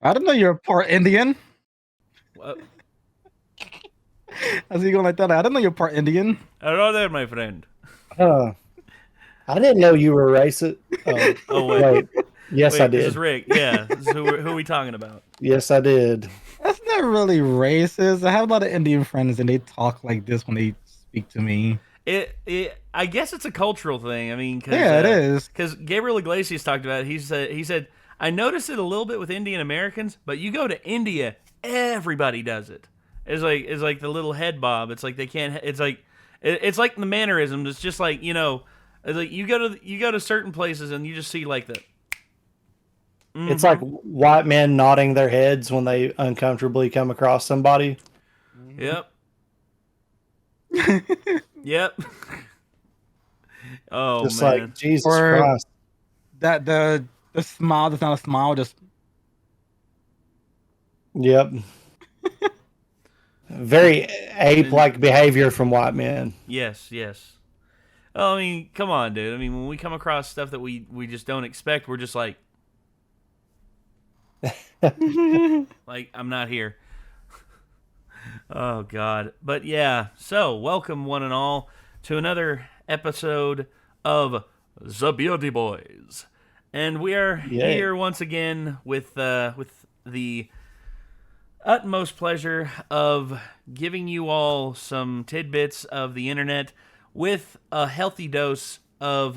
I didn't know you're part Indian. What? How's he going like that? I didn't know you're part Indian. Hello there, my friend. Uh, I didn't know you were racist. Oh, Oh wait. Yes, I wait, this is did. Rick. Yeah, this is who are we talking about? Yes, I did. That's not really racist. I have a lot of Indian friends, and they talk like this when they speak to me. I guess it's a cultural thing. I mean, Yeah, it is. Because Gabriel Iglesias talked about it. He said, I noticed it a little bit with Indian Americans, but you go to India, everybody does it. It's like the little head bob. It's like they can't. It's like the mannerisms. It's just like it's like you go to certain places and you just see like the. It's like white men nodding their heads when they uncomfortably come across somebody. Yep. Yep. Oh Just man. like, Jesus Or- Christ. That the smile that's not a smile, just Yep. Very ape-like behavior from white men. Yes, yes. Oh, I mean, come on, dude. I mean, when we come across stuff that we just don't expect, we're just like I'm not here. Oh God. But yeah, so welcome one and all to another episode of The Beardy Boys. And we are here once again with the utmost pleasure of giving you all some tidbits of the internet with a healthy dose of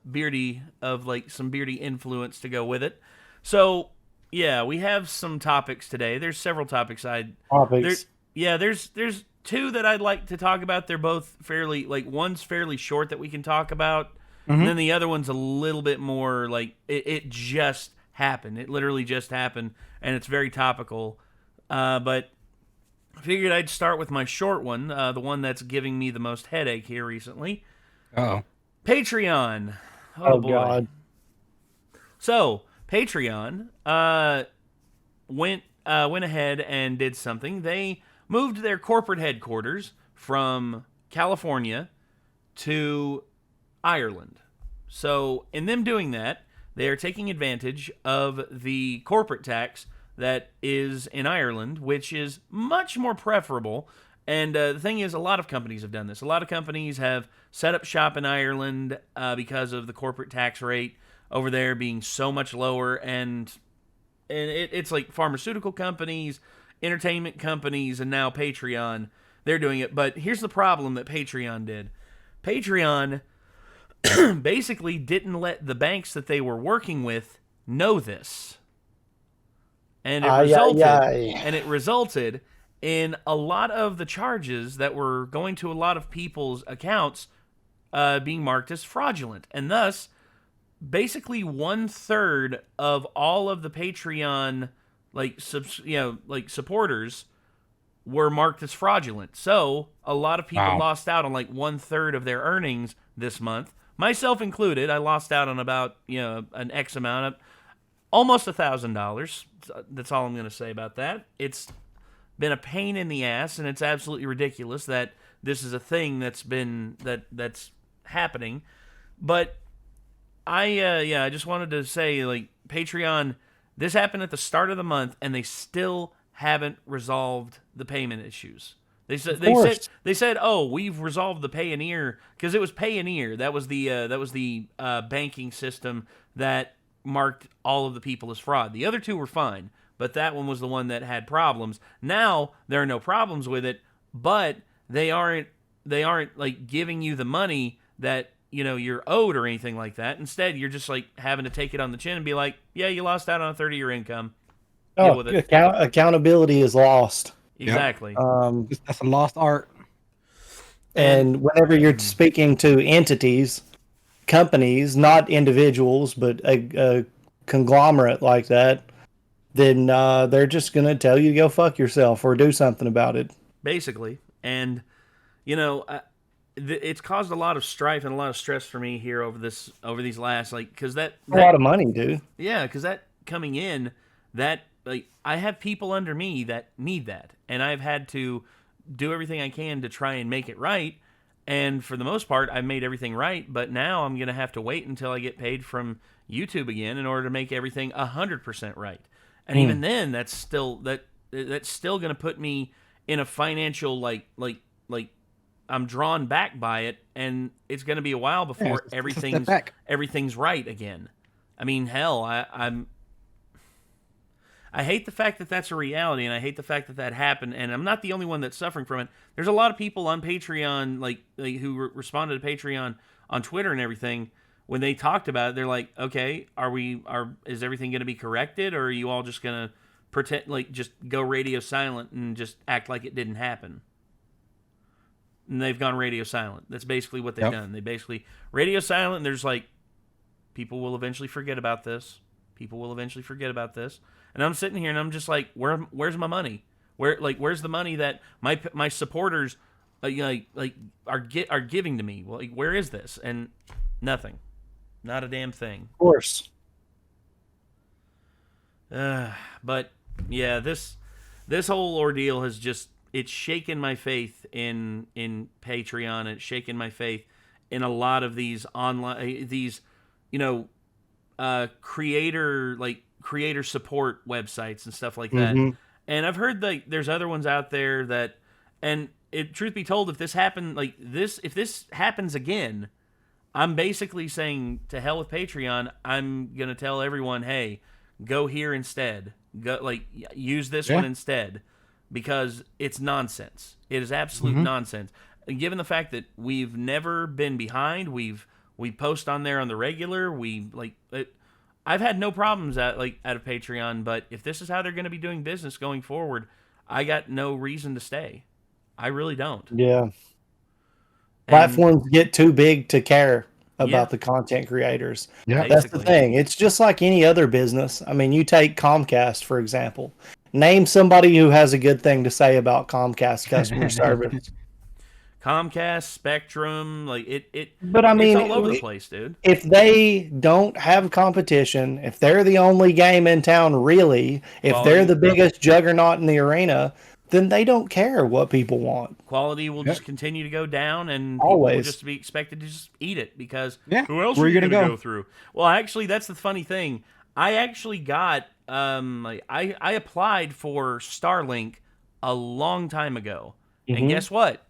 Beardy, of like some Beardy influence to go with it. So yeah, we have some topics today. There's several topics Topics. there's two that I'd like to talk about. They're both fairly, like, one's fairly short that we can talk about, and then the other one's a little bit more like it just happened. It literally just happened, and it's very topical. But I figured I'd start with my short one, the one that's giving me the most headache here recently. oh. Patreon. Oh, Boy. God. So Patreon went ahead and did something. They moved their corporate headquarters from California to Ireland. So in them doing that, they are taking advantage of the corporate tax that is in Ireland, which is much more preferable. And the thing is, a lot of companies have done this. A lot of companies have set up shop in Ireland because of the corporate tax rate over there being so much lower. And it's like pharmaceutical companies, entertainment companies, and now Patreon. They're doing it. But here's the problem that Patreon did. Patreon basically didn't let the banks that they were working with know this. And it resulted in a lot of the charges that were going to a lot of people's accounts being marked as fraudulent. And thus, basically 1/3 of all of the Patreon supporters were marked as fraudulent. So a lot of people lost out on like 1/3 of their earnings this month, myself included. I lost out on about an X amount of almost $1,000. That's all I'm going to say about that. It's been a pain in the ass, and it's absolutely ridiculous that this is a thing that's happening. But I just wanted to say, like, Patreon, this happened at the start of the month, and they still haven't resolved the payment issues. They said, oh, we've resolved the Payoneer, because it was Payoneer. That was the banking system that marked all of the people as fraud. The other two were fine, but that one was the one that had problems. Now there are no problems with it, but they aren't like giving you the money that you're owed or anything like that. Instead, you're just like having to take it on the chin and be like, yeah, you lost out on a third of your income. Deal with it. Accountability is lost. Exactly. That's a lost art. And whenever you're speaking to entities, companies, not individuals, but a conglomerate like that, then they're just going to tell you to go fuck yourself or do something about it. Basically. And, it's caused a lot of strife and a lot of stress for me here over these last, like, because that a lot of money, dude. Yeah, because that coming in, that, like, I have people under me that need that, and I've had to do everything I can to try and make it right. And for the most part, I've made everything right, but now I'm going to have to wait until I get paid from YouTube again in order to make everything 100% right. And even then, that's still going to put me in a financial like I'm drawn back by it, and it's going to be a while Yeah, before it's a step back. everything's right again. I mean, hell, I hate the fact that that's a reality, and I hate the fact that that happened. And I'm not the only one that's suffering from it. There's a lot of people on Patreon, like who responded to Patreon on Twitter and everything. When they talked about it, they're like, "Okay, is everything going to be corrected, or are you all just going to pretend like just go radio silent and just act like it didn't happen?" And they've gone radio silent. That's basically what they've done. They basically radio silent. And there's like, people will eventually forget about this. People will eventually forget about this. And I'm sitting here and I'm just like, where's my money? Where's the money that my supporters are giving to me? Well, like, where is this? And nothing, not a damn thing. Of course. But yeah, this whole ordeal has just, it's shaken my faith in Patreon. It's shaken my faith in a lot of these online, these, creator support websites and stuff like that. And I've heard like there's other ones out there that, and truth be told, if this happens again, I'm basically saying to hell with Patreon. I'm gonna tell everyone, hey, go here instead. Go use this one instead, because it's nonsense. It is absolute nonsense. And given the fact that we've never been behind, we post on there on the regular. I've had no problems out of Patreon, but if this is how they're going to be doing business going forward, I got no reason to stay. I really don't. Yeah. Platforms get too big to care about the content creators. Yeah, that's the thing. It's just like any other business. I mean, you take Comcast, for example. Name somebody who has a good thing to say about Comcast customer service. Comcast, Spectrum, But I mean, it's all over the place, dude. If they don't have competition, if they're the only game in town, really, if they're the biggest juggernaut in the arena, then they don't care what people want. Quality will just continue to go down, and people will just be expected to just eat it, because who else are you going to go through? Well, actually, that's the funny thing. I actually got I applied for Starlink a long time ago, and guess what?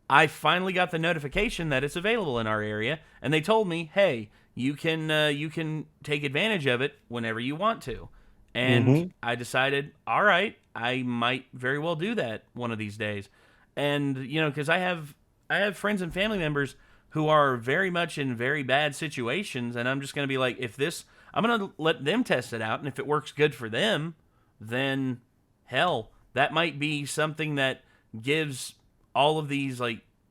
I finally got the notification that it's available in our area, and they told me, "Hey, you can take advantage of it whenever you want to." And I decided, all right, I might very well do that one of these days. And because I have friends and family members who are very much in very bad situations, and I'm just going to be like, I'm going to let them test it out, and if it works good for them, then hell, that might be something that gives all of these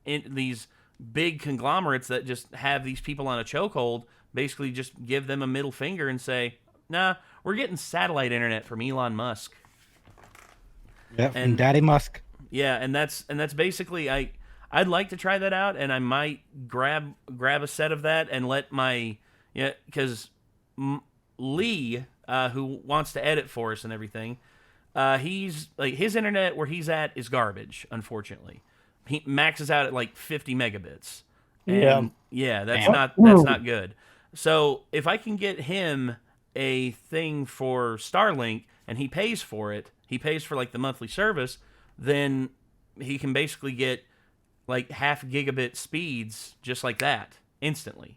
these big conglomerates that just have these people on a chokehold, basically just give them a middle finger and say, nah, we're getting satellite internet from Elon Musk. Yeah, and Daddy Musk. Yeah, and that's basically, I'd like to try that out, and I might grab a set of that and let because Lee, who wants to edit for us and everything, he's his internet where he's at is garbage, unfortunately. He maxes out at 50 megabits. And that's not good. So if I can get him a thing for Starlink and he pays for it, he pays for the monthly service, then he can basically get half gigabit speeds just like that instantly.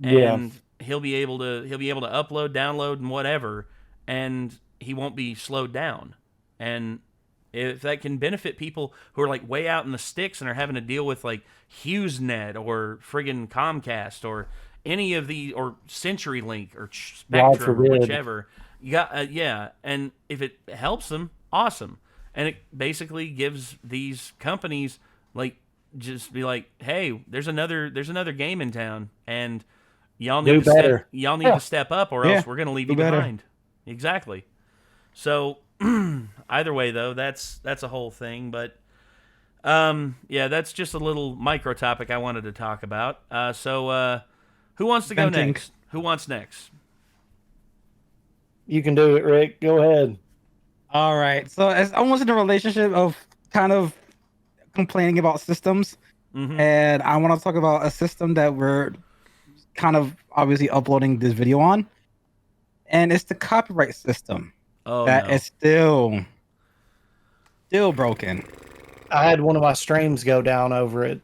And he'll be able to upload, download, and whatever, and he won't be slowed down. And if that can benefit people who are way out in the sticks and are having to deal with HughesNet or friggin' Comcast or any of the, or CenturyLink or Spectrum or whichever, and if it helps them, awesome. And it basically gives these companies just be like, hey, there's another game in town, and y'all need to step up, or else we're gonna leave you behind. Exactly. So either way, though, that's a whole thing. But that's just a little micro topic I wanted to talk about. So who wants to go next? Who wants next? You can do it, Rick. Go ahead. All right. So it's almost in a relationship of kind of complaining about systems, and I want to talk about a system that we're kind of obviously uploading this video on, and it's the copyright system. Oh that no. is still broken. I had one of my streams go down over it.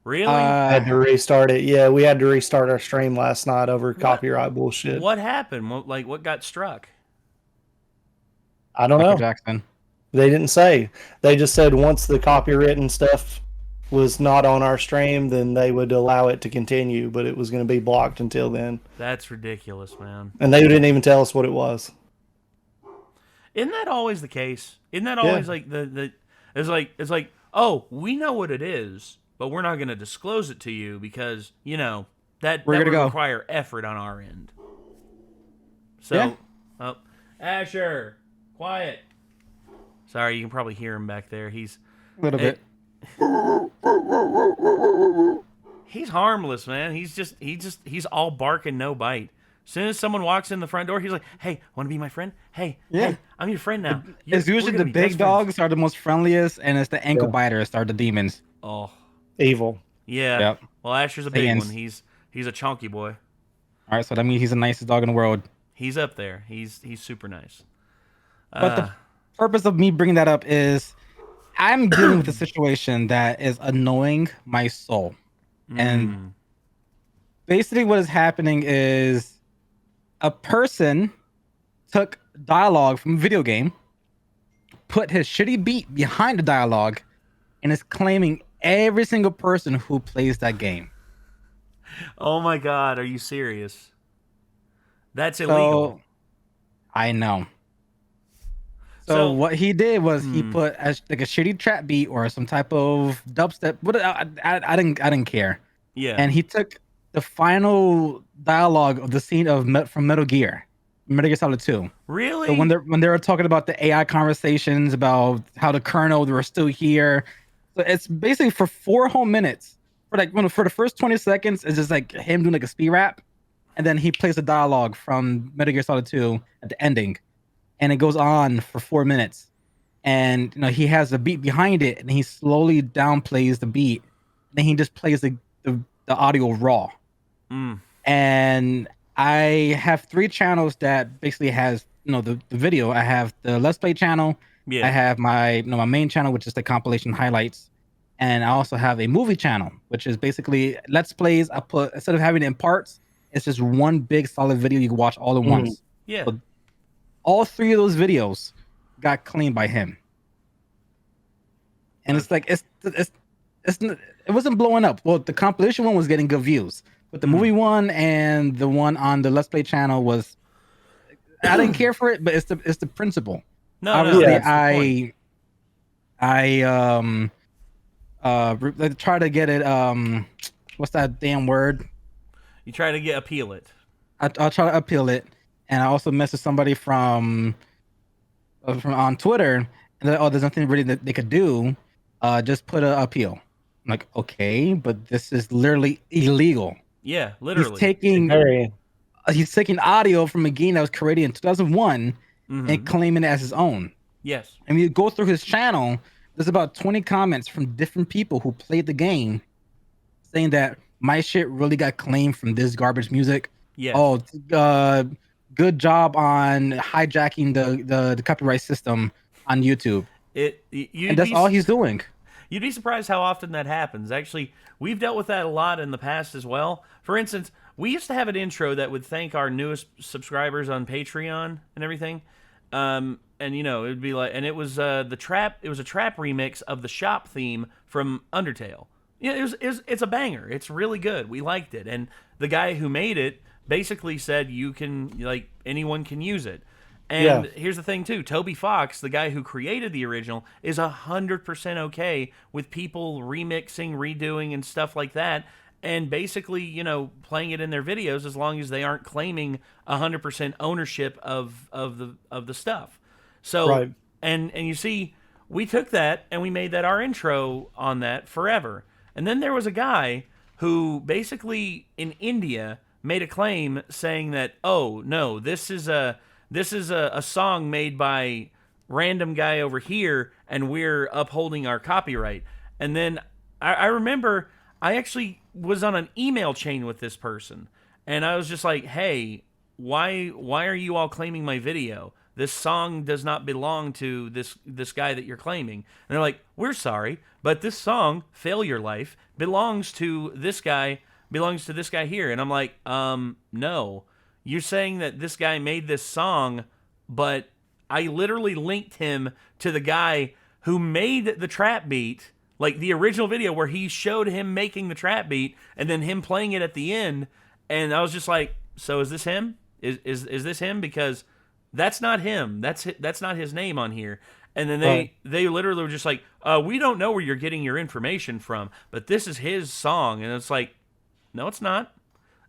Really? Had to restart it. Yeah, we had to restart our stream last night over What? copyright bullshit. What happened? What got struck? I don't Michael know. Jackson. They didn't say. They just said once the copywritten stuff was not on our stream, then they would allow it to continue, but it was going to be blocked until then. That's ridiculous, man. And they didn't even tell us what it was. Isn't that always the case? Isn't that always like it's like, oh, we know what it is, but we're not going to disclose it to you because, that We're would gonna go. require effort on our end. So, Yeah. oh, Asher, quiet. Sorry, you can probably hear him back there. He's A little bit. He's harmless, man. He's all bark and no bite. As soon as someone walks in the front door, he's like, "Hey, want to be my friend? Hey, Yeah. hey, I'm your friend now." It's We're usually gonna the be best big friends." dogs are the most friendliest, and it's the ankle Yeah. biters are the demons. Oh, Evil. yeah. Yep. Well, Asher's a big Sayings. one. He's a chunky boy. All right, so that means he's the nicest dog in the world. He's up there. He's super nice. But the purpose of me bringing that up is I'm dealing with a situation that is annoying my soul. And basically what is happening is a person took dialogue from a video game, put his shitty beat behind the dialogue, and is claiming every single person who plays that game. Oh my God, are you serious? That's illegal. So, I know. So what he did was he put like a shitty trap beat or some type of dubstep. What I didn't care. Yeah. And he took the final dialogue of the scene of from Metal Gear Solid 2. Really? So when they were talking about the AI conversations about how the Colonel they were still here. So it's basically for 4 whole minutes. For the first 20 seconds, it's just like him doing like a speed rap, and then he plays the dialogue from Metal Gear Solid 2 at the ending. And it goes on for 4 minutes, and he has a beat behind it, and he slowly downplays the beat. Then he just plays the audio raw. And I have 3 channels that basically has the video. I have the Let's Play channel. Yeah. I have my my main channel, which is the compilation highlights, and I also have a movie channel, which is basically Let's Plays. I put instead of having it in parts, it's just one big solid video you can watch all at once. Yeah. So, all 3 of those videos got cleaned by him, and it's like it wasn't blowing up. Well, the compilation one was getting good views, but the movie one and the one on the Let's Play channel was I didn't care for it, but it's the principle. No, Obviously, that's the point. I try to get it. What's that damn word? You try to appeal it. I'll try to appeal it. And I also messaged somebody from on Twitter, and they're like, "Oh, there's nothing really that they could do. Just put an appeal." I'm like, okay, but this is literally illegal. Yeah, literally. He's taking audio from a game that was created in 2001 and claiming it as his own. Yes. And when you go through his channel, there's about 20 comments from different people who played the game, saying that my shit really got claimed from this garbage music. Yes. Oh, good job on hijacking the copyright system on YouTube. And that's all he's doing. You'd be surprised how often that happens. Actually, we've dealt with that a lot in the past as well. For instance, we used to have an intro that would thank our newest subscribers on Patreon and everything. And it would be like, and it was a trap remix of the shop theme from Undertale. It's a banger. It's really good. We liked it. And the guy who made it basically said anyone can use it. And here's the thing too, Toby Fox, the guy who created the original, is 100% okay with people remixing, redoing, and stuff like that, and basically, playing it in their videos as long as they aren't claiming 100% ownership of the stuff. So, right. and you see, we took that and we made that our intro on that forever. And then there was a guy who basically in India made a claim saying that, oh no, this is a song made by random guy over here, and we're upholding our copyright. And then I remember I actually was on an email chain with this person, and I was just like, hey, why are you all claiming my video? this song does not belong to this guy that you're claiming. And they're like, we're sorry, but this song, Failure Life, belongs to this guy here. And I'm like, no. You're saying that this guy made this song, but I literally linked him to the guy who made the trap beat, like the original video where he showed him making the trap beat and then him playing it at the end. And I was just like, so is this him? Is this him? Because that's not him. That's not his name on here. And then they literally were just like, we don't know where you're getting your information from, but this is his song. And it's like, no, it's not.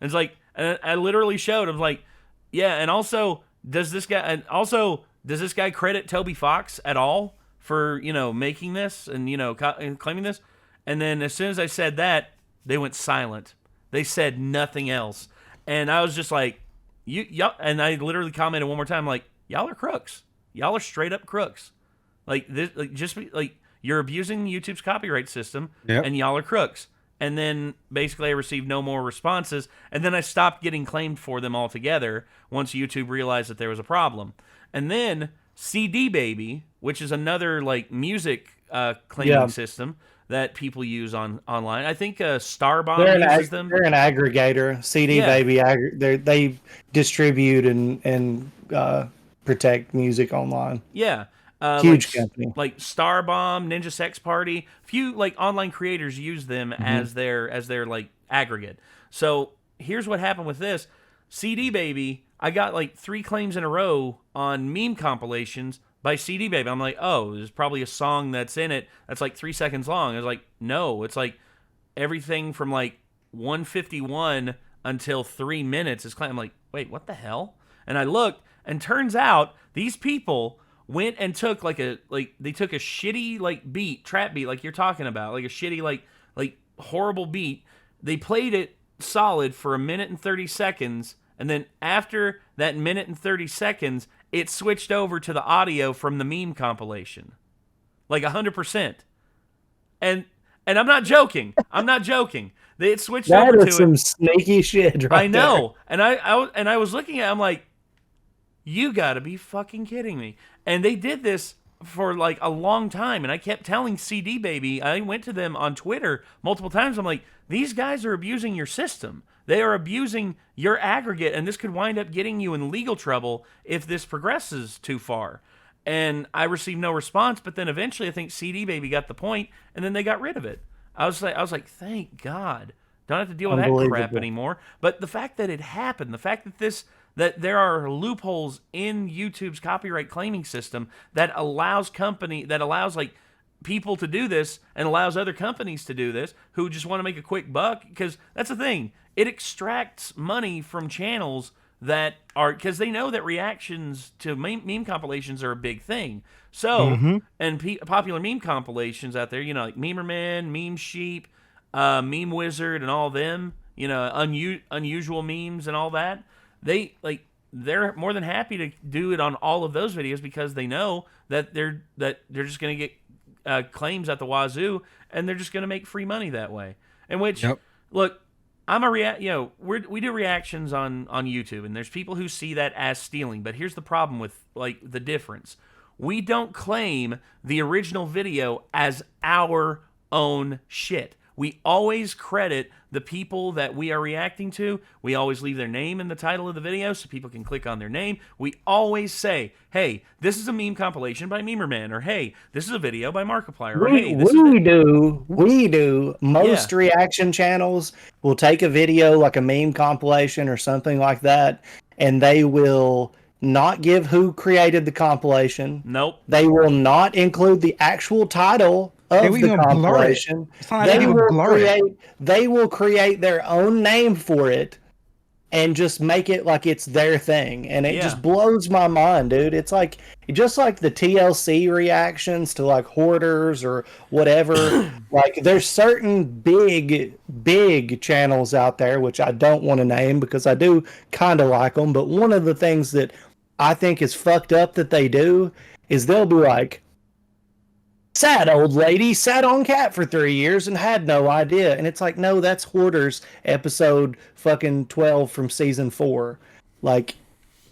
And it's like, and I literally showed him like, yeah. And also, does this guy credit Toby Fox at all for, making this and, and claiming this? And then as soon as I said that, they went silent. They said nothing else. And I was just like, y'all, and I literally commented one more time, like, y'all are crooks. Y'all are straight up crooks. Like this, you're abusing YouTube's copyright system, and y'all are crooks. And then basically I received no more responses, and then I stopped getting claimed for them altogether once YouTube realized that there was a problem. And then CD Baby, which is another music claiming system that people use online. I think Starbomb uses them. They're an aggregator. CD Baby, they distribute and protect music online. Yeah. Huge company. Like Starbomb, Ninja Sex Party. Few online creators use them as their aggregate. So here's what happened with this. CD Baby, I got 3 claims in a row on meme compilations by CD Baby. I'm like, oh, there's probably a song that's in it that's 3 seconds long. It's like, no, it's everything from 151 until 3 minutes is claimed. I'm like, wait, what the hell? And I looked, and turns out these people went and took they took a shitty beat, trap beat, like you're talking about, a shitty horrible beat. They played it solid for 1 minute and 30 seconds, and then after that 1 minute and 30 seconds, it switched over to the audio from the meme compilation, 100%. And I'm not joking. I'm not joking. It switched over to it. That is some sneaky shit, right? I know. There. And I was looking at it, I'm like, you gotta be fucking kidding me. And they did this for a long time, and I kept telling CD Baby, I went to them on Twitter multiple times, I'm like, these guys are abusing your system. They are abusing your aggregate, and this could wind up getting you in legal trouble if this progresses too far. And I received no response, but then eventually I think CD Baby got the point, and then they got rid of it. I was like, thank God. Don't have to deal with that crap anymore. But the fact that it happened, the fact that there are loopholes in YouTube's copyright claiming system that allows people to do this and allows other companies to do this who just want to make a quick buck, because that's the thing. It extracts money from channels that are, because they know that reactions to meme compilations are a big thing. So, and popular meme compilations out there, like Memerman, Meme Sheep, Meme Wizard, and all them, unusual memes and all that. They're more than happy to do it on all of those videos because they know that they're just going to get claims at the wazoo, and they're just going to make free money that way. In which, look, I'm we do reactions on YouTube, and there's people who see that as stealing. But here's the problem with the difference: we don't claim the original video as our own shit. We always credit the people that we are reacting to. We always leave their name in the title of the video so people can click on their name. We always say, hey, this is a meme compilation by Memerman, or hey, this is a video by Markiplier, or hey, this we do. Most reaction channels will take a video like a meme compilation or something like that, and they will not give who created the compilation. Nope. They will not include the actual title of the compilation. They will create their own name for it and just make it like it's their thing. And it just blows my mind, dude. It's just like the TLC reactions to Hoarders or whatever. There's certain big channels out there, which I don't want to name because I do kind of like them. But one of the things that I think is fucked up that they do is they'll be like, sad old lady sat on cat for 3 years and had no idea. And it's like, no, that's Hoarders episode fucking 12 from season 4.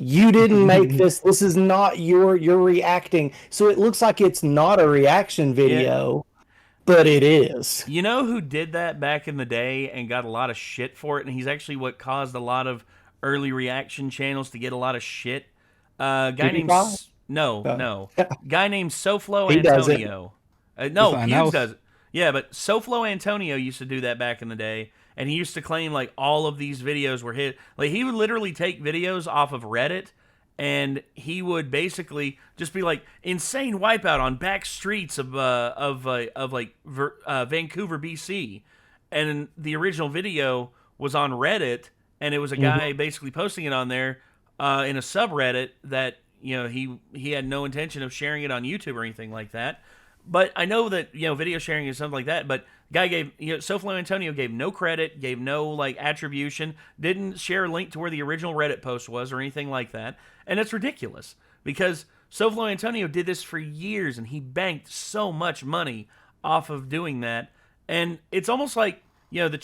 You didn't make this. This is not you're reacting. So it looks like it's not a reaction Yeah. video, but it is. You know who did that back in the day and got a lot of shit for it, and he's actually what caused a lot of early reaction channels to get a lot of shit. Guy named PewDiePie? no, guy named SoFlo He does it. Antonio. No, Something Hughes else. does it. Yeah, but SoFlo Antonio used to do that back in the day, and he used to claim like all of these videos were his. Like he would literally take videos off of Reddit, and he would basically just be like insane wipeout on back streets of Vancouver, BC, and the original video was on Reddit, and it was a guy basically posting it on there in a subreddit that he had no intention of sharing it on YouTube or anything like that. But I know that video sharing is something like that. But guy gave SoFlo Antonio gave no credit, gave no like attribution, didn't share a link to where the original Reddit post was or anything like that, and it's ridiculous because SoFlo Antonio did this for years and he banked so much money off of doing that, and it's almost like the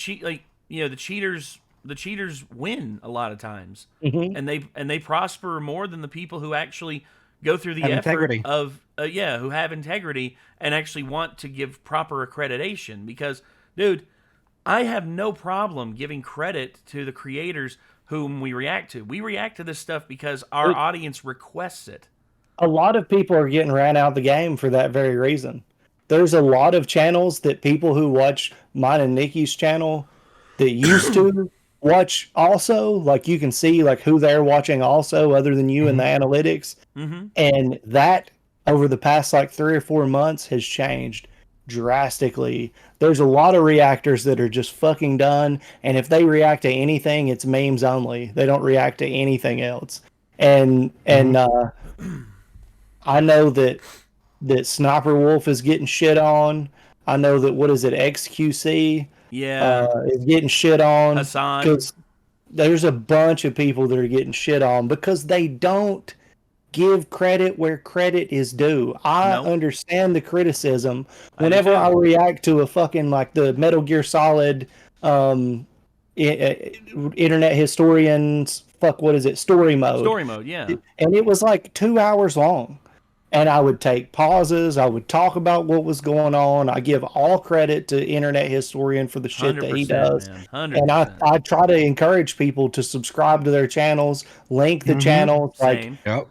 cheaters win a lot of times, and they prosper more than the people who actually go through the Have effort integrity. of who have integrity and actually want to give proper accreditation. Because, dude, I have no problem giving credit to the creators whom we react to. We react to this stuff because our audience requests it. A lot of people are getting ran out of the game for that very reason. There's a lot of channels that people who watch mine and Nikki's channel that used to watch also, like you can see like who they're watching also other than you in the analytics. And that over the past like 3 or 4 months has changed drastically. There's a lot of reactors that are just fucking done, and if they react to anything, it's memes only. They don't react to anything else. And I know that Sniper Wolf is getting shit on. I know that what is it, XQC is getting shit on. Hassan. Because there's a bunch of people that are getting shit on because they don't give credit where credit is due. I understand the criticism. Whenever I react to a fucking like the Metal Gear Solid internet historians, what is it? Story mode, yeah. And it was like 2 hours long. And I would take pauses. I would talk about what was going on. I give all credit to Internet Historian for the shit that he does. And I try to encourage people to subscribe to their channels, link the channels. Same. Like,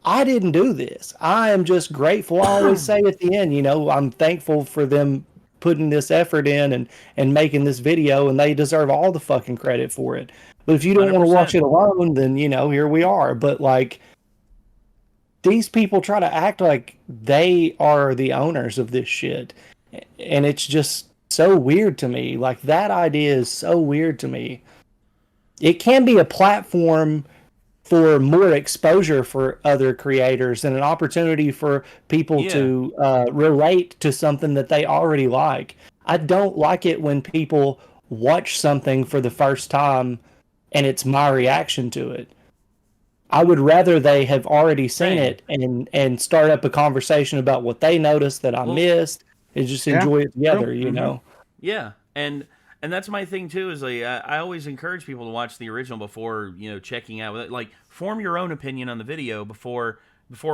I didn't do this. I am just grateful. I always say at the end, I'm thankful for them putting this effort in and making this video, and they deserve all the fucking credit for it. But if you don't want to watch it alone, then, here we are. But like, these people try to act like they are the owners of this shit. And it's just so weird to me. Like, that idea is so weird to me. It can be a platform for more exposure for other creators and an opportunity for people to relate to something that they already like. I don't like it when people watch something for the first time and it's my reaction to it. I would rather they have already seen it and start up a conversation about what they noticed that I missed and just enjoy it together, Yeah, and that's my thing too. Is like I always encourage people to watch the original before checking out. Like, form your own opinion on the video before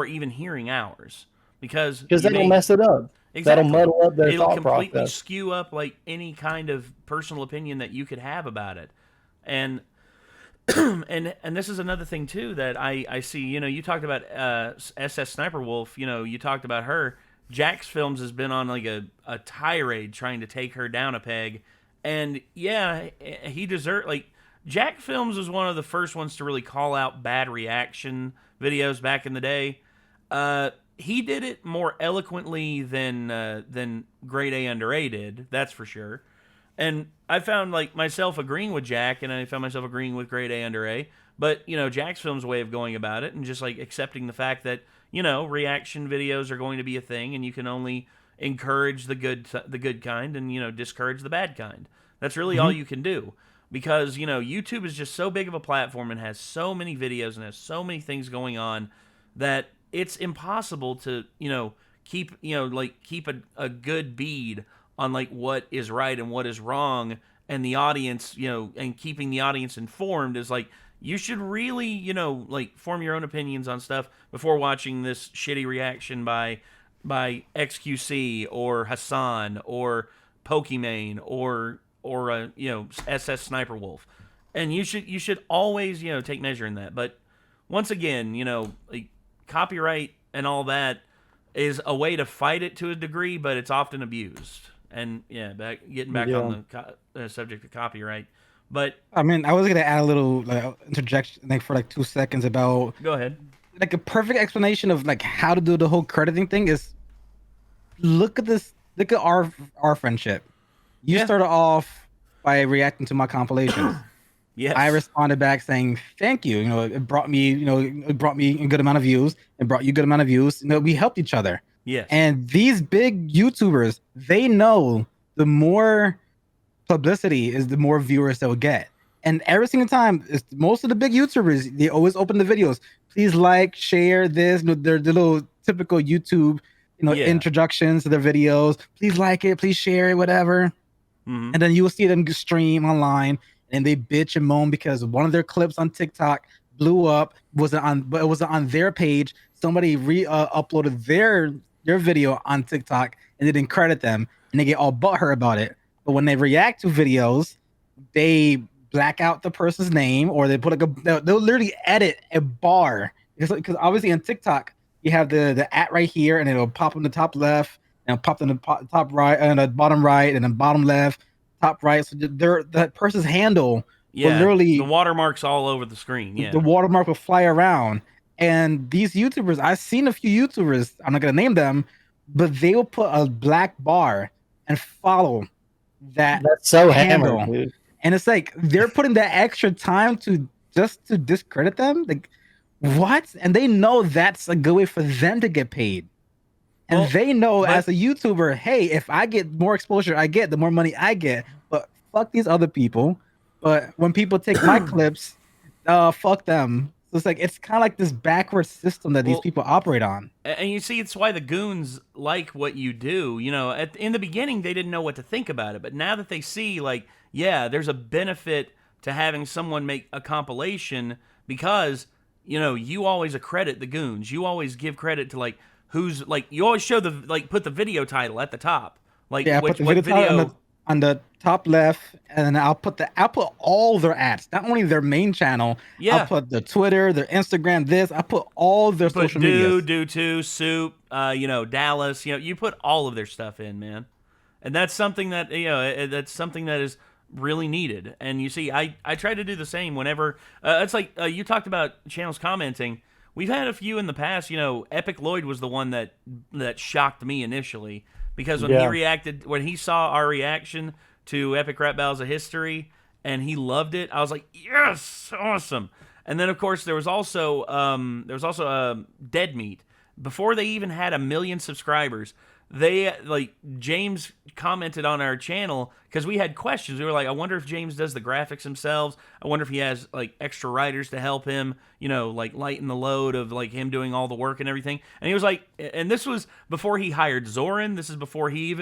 even hearing ours, because that'll mess it up. Exactly. That'll muddle up their It'll thought completely process. skew up like any kind of personal opinion that you could have about it, and. and this is another thing too that I see. You talked about SS Sniper Wolf. You talked about her. Jax Films has been on like a tirade trying to take her down a peg, and he deserves. Like, Jax Films was one of the first ones to really call out bad reaction videos back in the day. He did it more eloquently than Grade A Under A did. That's for sure. And I found like myself agreeing with Jack, and I found myself agreeing with Grade A Under A. But Jack's Film's way of going about it, and just like accepting the fact that reaction videos are going to be a thing, and you can only encourage the good kind, and discourage the bad kind. That's really all you can do, because YouTube is just so big of a platform and has so many videos and has so many things going on that it's impossible to keep a good bead on like what is right and what is wrong, and the audience, and keeping the audience informed is like you should really, like form your own opinions on stuff before watching this shitty reaction by XQC or Hassan or Pokimane or SS Sniper Wolf. And you should always, take measure in that. But once again, like copyright and all that is a way to fight it to a degree, but it's often abused. And yeah, getting back on the subject of copyright. But I mean, I was gonna add a little interjection, like for like 2 seconds about go ahead. like a perfect explanation of like how to do the whole crediting thing is look at this. Look at our friendship. You Yeah. started off by reacting to my compilations. Yes. I responded back saying thank you. It brought me a good amount of views. It brought you a good amount of views. We helped each other. Yes. And these big YouTubers, they know the more publicity is the more viewers they'll get. And every single time, most of the big YouTubers, they always open the videos. Please like, share this. Their little typical YouTube, Yeah. introductions to their videos. Please like it. Please share it. Whatever. Mhm. And then you will see them stream online, and they bitch and moan because one of their clips on TikTok blew up. But it wasn't on their page. Somebody uploaded their video on TikTok, and they didn't credit them, and they get all butthurt about it. But when they react to videos, they black out the person's name, or they put they'll literally edit a bar because obviously on TikTok you have the at right here, and it'll pop in the top left, and it'll pop in the top right, and the bottom right, and then bottom left, top right. So that person's handle will Yeah. literally The watermarks all over the screen. Yeah. the watermark will fly around. And these YouTubers, I've seen a few YouTubers, I'm not gonna name them, but they will put a black bar and follow that. That's so handle. hammered, dude. And it's like they're putting that extra time to discredit them. Like what? And they know that's a good way for them to get paid. And Well, they know but- as a YouTuber, hey, if I get more exposure, I get the more money I get. But fuck these other people. But when people take my clips, fuck them. So it's like it's kind of like this backward system that these Well- people operate on. And you see, it's why the goons like what you do. In the beginning, they didn't know what to think about it. But now that they see, like, yeah, there's a benefit to having someone make a compilation because, you always accredit the goons. You always give credit to, like, who's, like, you always show put the video title at the top. Like, Yeah, I which, put the what video title on the top left, and then I'll put all their ads, not only their main channel. Yeah. I'll put their Twitter, their Instagram, this. I put all their put social media. Do Too, Soup, Dallas. You put all of their stuff in, man. And that's something that is really needed. And you see, I try to do the same whenever. It's like you talked about channels commenting. We've had a few in the past. Epic Lloyd was the one that shocked me initially because when he saw our reaction to Epic Rap Battles of History and he loved it, I was like, yes, awesome. And then of course there was also Dead Meat. Before they even had 1 million subscribers, James commented on our channel because we had questions. We were like, I wonder if James does the graphics himself. I wonder if he has like extra writers to help him, like lighten the load of like him doing all the work and everything. And he was like, and this was before he hired Zoran. This is before he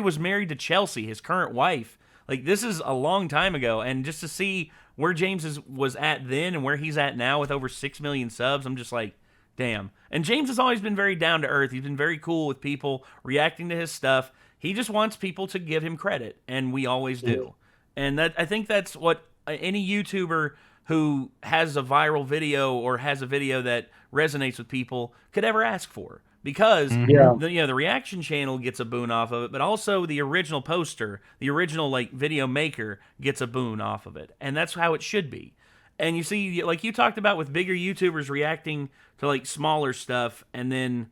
was married to Chelsea, his current wife. Like this is a long time ago. And just to see where James was at then and where he's at now with over 6 million subs, I'm just like, damn. And James has always been very down to earth. He's been very cool with people reacting to his stuff. He just wants people to give him credit, and we always do. And I think that's what any YouTuber who has a viral video or has a video that resonates with people could ever ask for. Because the reaction channel gets a boon off of it, but also the original poster, the original like video maker gets a boon off of it. And that's how it should be. And you see, like you talked about with bigger YouTubers reacting to like smaller stuff and then,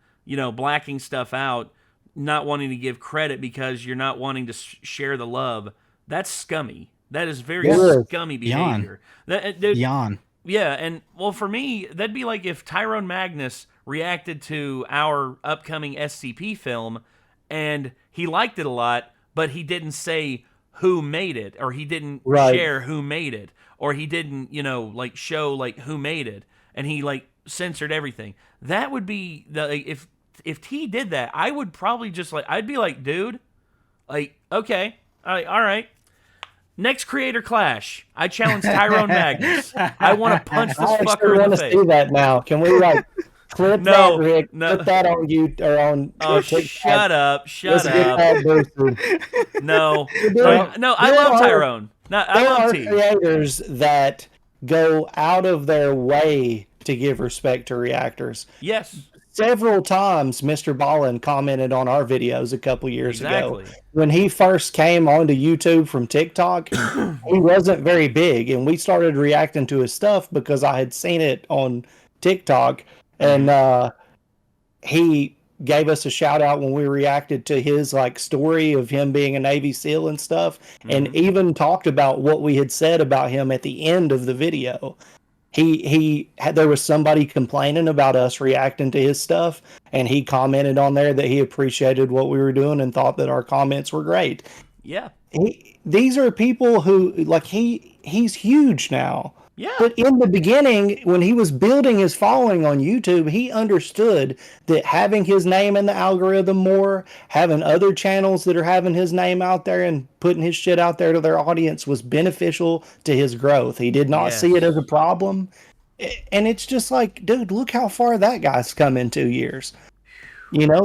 blacking stuff out, not wanting to give credit because you're not wanting to share the love. That's scummy. That is very scummy behavior. Yawn. Yeah, and well, for me, that'd be like if Tyrone Magnus reacted to our upcoming SCP film and he liked it a lot, but he didn't say who made it, or he didn't share who made it, or he didn't, show like who made it, and he like censored everything. That would be if T did that, I would probably just I'd be like, dude, like, okay, all right. Next creator clash. I challenge Tyrone Magnus. I want to punch this I fucker actually in want the to face. see that now. Can we clip No, that, Rick? no. Put that on you or on Oh, TikTok. shut up. Shut Let's get up. that boosted. No. There- No, I there love are- Tyrone. No, I There love are T. creators that go out of their way to give respect to reactors. Yes. Several times, Mr. Ballin commented on our videos a couple years ago. Exactly. When he first came onto YouTube from TikTok, he wasn't very big, and we started reacting to his stuff because I had seen it on TikTok, and he gave us a shout out when we reacted to his story of him being a Navy SEAL and stuff, and even talked about what we had said about him at the end of the video. There was somebody complaining about us reacting to his stuff, and he commented on there that he appreciated what we were doing and thought that our comments were great. Yeah. These are people who he's huge now. Yeah. But in the beginning, when he was building his following on YouTube, he understood that having his name in the algorithm more, having other channels that are having his name out there and putting his shit out there to their audience was beneficial to his growth. He did not see it as a problem. And it's just dude, look how far that guy's come in 2 years.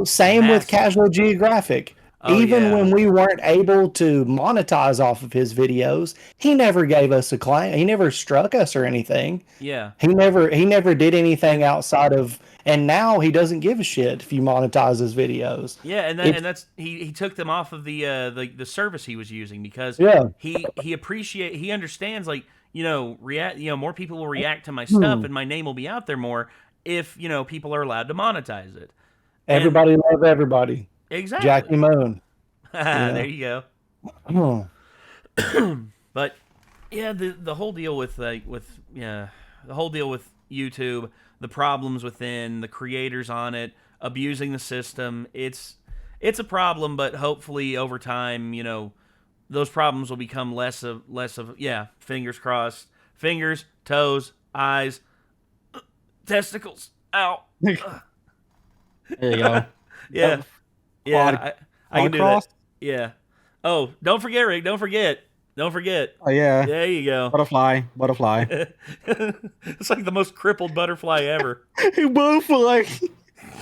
Same with Casual Geographic. Even when we weren't able to monetize off of his videos, he never gave us a client. He never struck us or anything. Yeah. He never did anything outside of, and now he doesn't give a shit if you monetize his videos. Yeah, and that's he took them off of the service he was using because he understands more people will react to my stuff and my name will be out there more if people are allowed to monetize it. Everybody love everybody. Exactly. Jackie Moon. There you go. But yeah, the whole deal with YouTube, the problems within the creators on it, abusing the system, it's a problem, but hopefully over time, those problems will become less of fingers crossed, fingers, toes, eyes, testicles, ow. There you go. Yeah. Yeah, I can do that. Yeah. Oh, don't forget, Rick. Don't forget. Oh yeah. There you go. Butterfly. It's like the most crippled butterfly ever. Butterfly.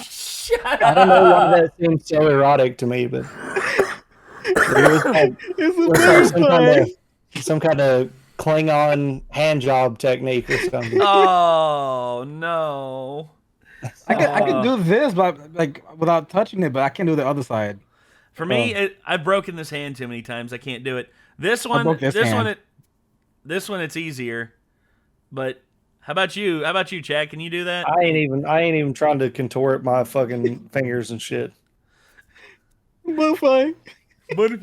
Shut up. I don't know why that seems so erotic to me, but it's some kind of Klingon hand job technique or something. Oh no. I can do this, but without touching it, but I can't do the other side. For me, I've broken this hand too many times. I can't do it. This one, it's easier. But how about you? Chad? Can you do that? I ain't even trying to contort my fucking fingers and shit. Butterfly. What if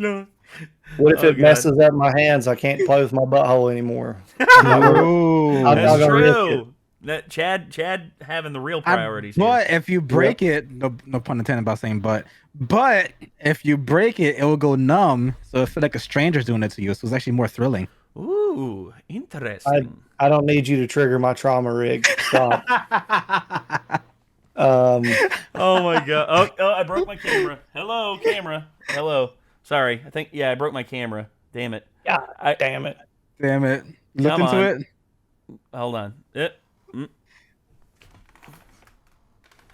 it messes up my hands? I can't play with my butthole anymore. That's true. That Chad having the real priorities. But if you break it, no pun intended about saying but if you break it, it will go numb, so it feels like a stranger's doing it to you. So it's actually more thrilling. Ooh, interesting. I don't need you to trigger my trauma, Rick. Stop. Oh my god. Oh, I broke my camera. Hello, camera. Hello. Sorry. I broke my camera. Damn it. Yeah. Damn it. Look into it. Hold on.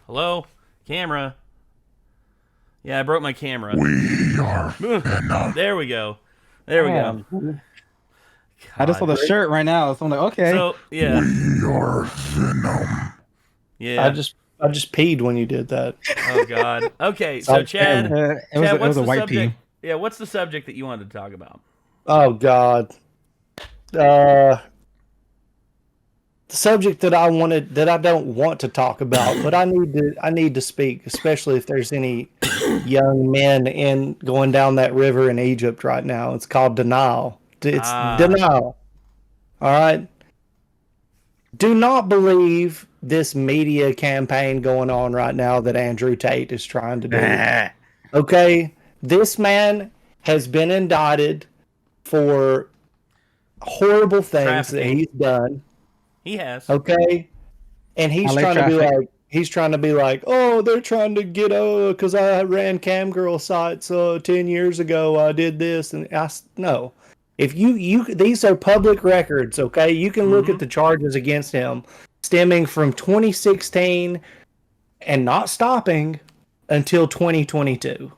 Hello, camera. Yeah, I broke my camera. We are Venom. There we go. God. I just saw the shirt right now, so I'm like, okay. So yeah. We are Venom. Yeah. I just peed when you did that. Oh God. Okay, so Chad, it was a white subject? pee. Yeah, what's the subject that you wanted to talk about? Oh God. The subject that I don't want to talk about, but I need to speak, especially if there's any young men going down that river in Egypt right now. It's called denial. It's denial. All right. Do not believe this media campaign going on right now that Andrew Tate is trying to do. Okay? This man has been indicted for horrible things that he's done. He has. Okay? And he's trying to be like, oh, they're trying to get, because I ran cam girl sites 10 years ago. I did this. And no. If you these are public records, okay? You can look Mm-hmm. at the charges against him stemming from 2016 and not stopping until 2022.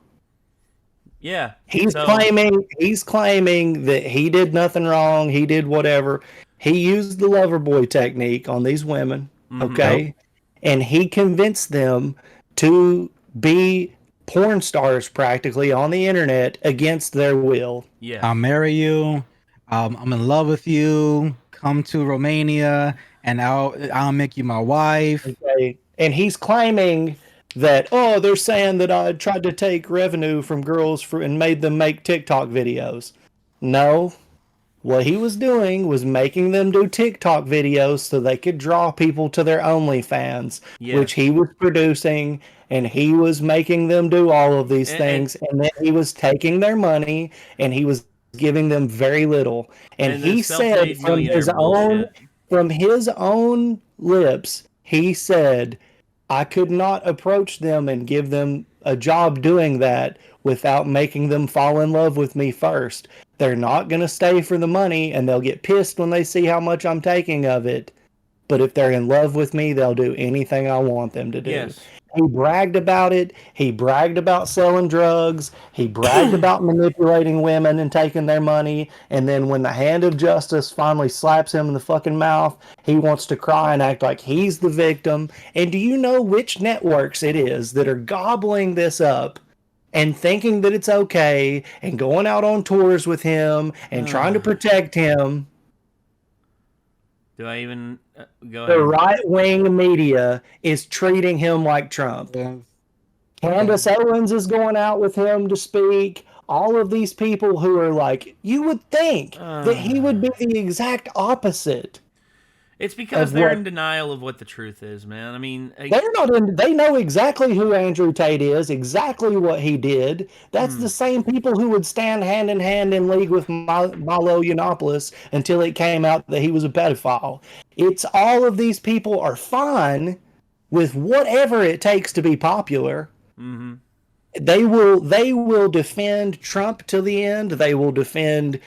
Yeah. He's So claiming that he did nothing wrong, he did whatever. He used the lover boy technique on these women, mm-hmm. Yep. okay? And he convinced them to be porn stars practically on the internet against their will. Yeah. I'll marry you. I'm in love with you. Come to Romania, and I'll make you my wife. Okay. And he's claiming that, oh, they're saying that I tried to take revenue from girls and made them make TikTok videos. No. What he was doing was making them do TikTok videos so they could draw people to their OnlyFans, Yes. which he was producing, and he was making them do all of these And- things. And then he was taking their money and he was giving them very little. And the he said self-made millionaire bullshit. from his own lips, he said, I could not approach them and give them a job doing that without making them fall in love with me first. They're not going to stay for the money and they'll get pissed when they see how much I'm taking of it. But if they're in love with me, they'll do anything I want them to do. Yes. He bragged about it. He bragged about selling drugs. He bragged about manipulating women and taking their money. And then when the hand of justice finally slaps him in the fucking mouth, he wants to cry and act like he's the victim. And do you know which networks it is that are gobbling this up and thinking that it's okay and going out on tours with him and trying to protect him? Do I even go The ahead? right-wing media is treating him like Trump. Candace Owens is going out with him to speak. All of these people who are like, you would think that he would be the exact opposite. It's because Of they're what? in denial of what the truth is, man. I mean, They're not in. They know exactly who Andrew Tate is, exactly what he did. That's the same people who would stand hand in hand in league with Milo Yiannopoulos until it came out that he was a pedophile. It's all of these people are fine with whatever it takes to be popular. mm-hmm. They will defend Trump to the end. They will defend